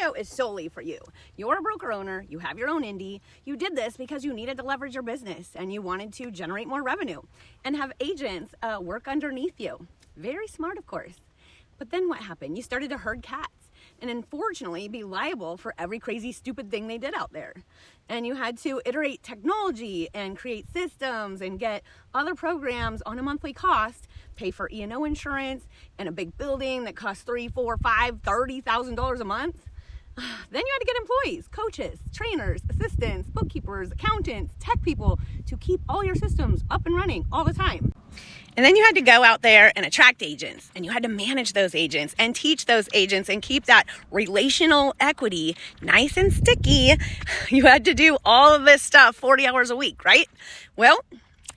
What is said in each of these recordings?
Is solely for you. You're a broker owner, you have your own indie, you did this because you needed to leverage your business and you wanted to generate more revenue and have agents work underneath you. Very smart, of course. But then what happened? You started to herd cats and unfortunately be liable for every crazy stupid thing they did out there. And you had to iterate technology and create systems and get other programs on a monthly cost, pay for E&O insurance and a big building that costs $3,000, $4,000, $5,000, $30,000 a month. Then you had to get employees, coaches, trainers, assistants, bookkeepers, accountants, tech people to keep all your systems up and running all the time. And then you had to go out there and attract agents, and you had to manage those agents and teach those agents and keep that relational equity nice and sticky. You had to do all of this stuff 40 hours a week, right? Well,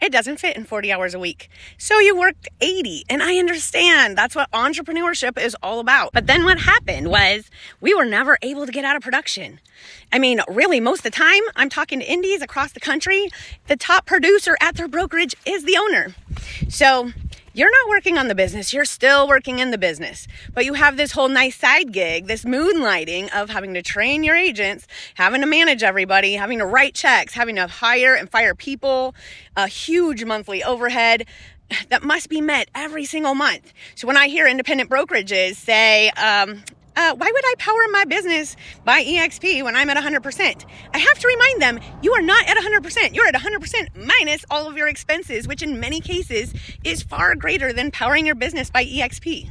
it doesn't fit in 40 hours a week. So you worked 80. And I understand that's what entrepreneurship is all about. But then what happened was we were never able to get out of production. I mean, really, most of the time I'm talking to indies across the country. The top producer at their brokerage is the owner. So you're not working on the business, you're still working in the business. But you have this whole nice side gig, this moonlighting of having to train your agents, having to manage everybody, having to write checks, having to hire and fire people, a huge monthly overhead that must be met every single month. So when I hear independent brokerages say, why would I power my business by eXp when I'm at 100%? I have to remind them, you are not at 100%. You're at 100% minus all of your expenses, which in many cases is far greater than powering your business by eXp.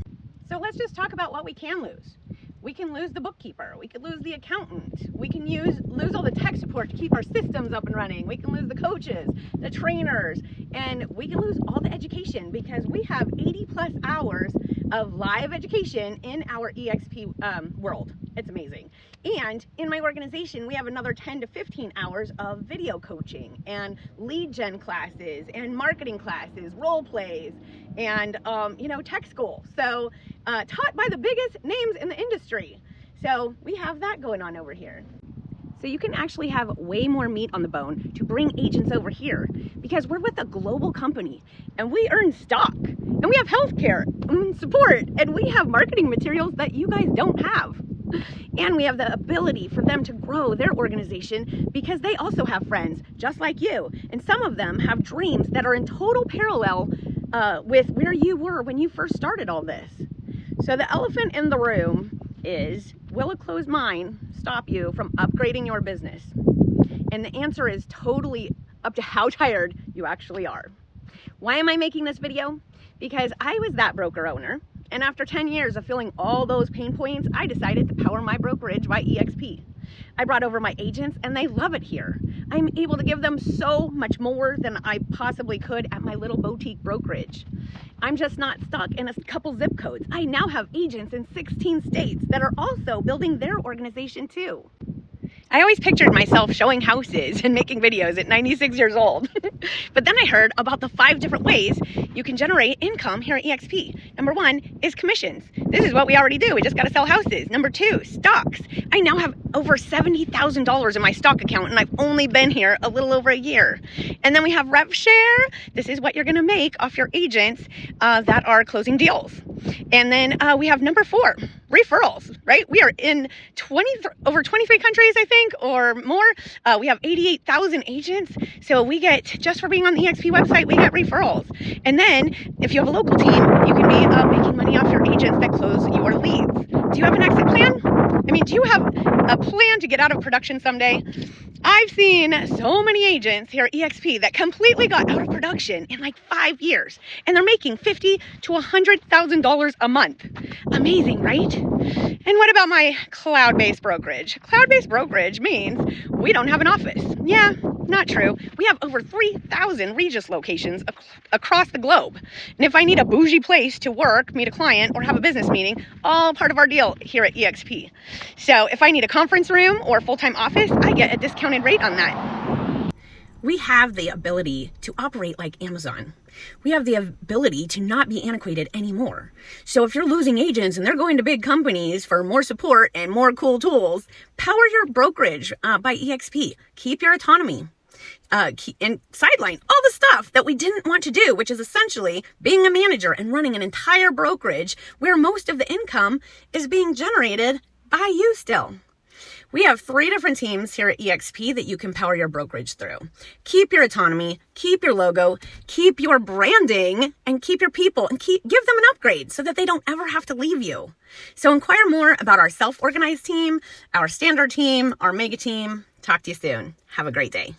So let's just talk about what we can lose. We can lose the bookkeeper. We could lose the accountant. We can lose all the tech support to keep our systems up and running. We can lose the coaches, the trainers, and we can lose all the education because we have 80 plus hours of live education in our eXp world. It's amazing. And in my organization, we have another 10 to 15 hours of video coaching and lead gen classes and marketing classes, role plays, and tech school. So taught by the biggest names in the industry. So we have that going on over here. So you can actually have way more meat on the bone to bring agents over here because we're with a global company and we earn stock and we have healthcare and support and we have marketing materials that you guys don't have. And we have the ability for them to grow their organization because they also have friends just like you. And some of them have dreams that are in total parallel with where you were when you first started all this. So the elephant in the room is, will a closed mind stop you from upgrading your business? And the answer is totally up to how tired you actually are. Why am I making this video? Because I was that broker owner. And after 10 years of feeling all those pain points, I decided to power my brokerage by eXp. I brought over my agents and they love it here. I'm able to give them so much more than I possibly could at my little boutique brokerage. I'm just not stuck in a couple zip codes. I now have agents in 16 states that are also building their organization too. I always pictured myself showing houses and making videos at 96 years old. But then I heard about the 5 different ways you can generate income here at eXp. Number 1 is commissions. This is what we already do. We just got to sell houses. Number 2, stocks. I now have over $70,000 in my stock account and I've only been here a little over a year. And then we have rev share. This is what you're going to make off your agents that are closing deals. And then we have number 4, referrals, right? We are in over 23 countries, I think, or more. We have 88,000 agents. So we get, just for being on the eXp website, we get referrals. And then if you have a local team, you can be making money off your agents that close your leads. Do you have an exit plan? I mean, do you have a plan to get out of production someday? I've seen so many agents here at eXp that completely got out of production in like 5 years, and they're making $50,000 to $100,000 a month. Amazing, right? And what about my cloud-based brokerage? Cloud-based brokerage means we don't have an office. Yeah, not true. We have over 3,000 Regis locations across the globe. And if I need a bougie place to work, meet a client, or have a business meeting, all part of our deal here at eXp. So if I need a conference room or full-time office, I get a discounted rate on that. We have the ability to operate like Amazon. We have the ability to not be antiquated anymore. So if you're losing agents and they're going to big companies for more support and more cool tools, power your brokerage by eXp. Keep your autonomy. And sideline all the stuff that we didn't want to do, which is essentially being a manager and running an entire brokerage where most of the income is being generated by you still. We have 3 different teams here at eXp that you can power your brokerage through. Keep your autonomy, keep your logo, keep your branding, and keep your people, and give them an upgrade so that they don't ever have to leave you. So inquire more about our self-organized team, our standard team, our mega team. Talk to you soon. Have a great day.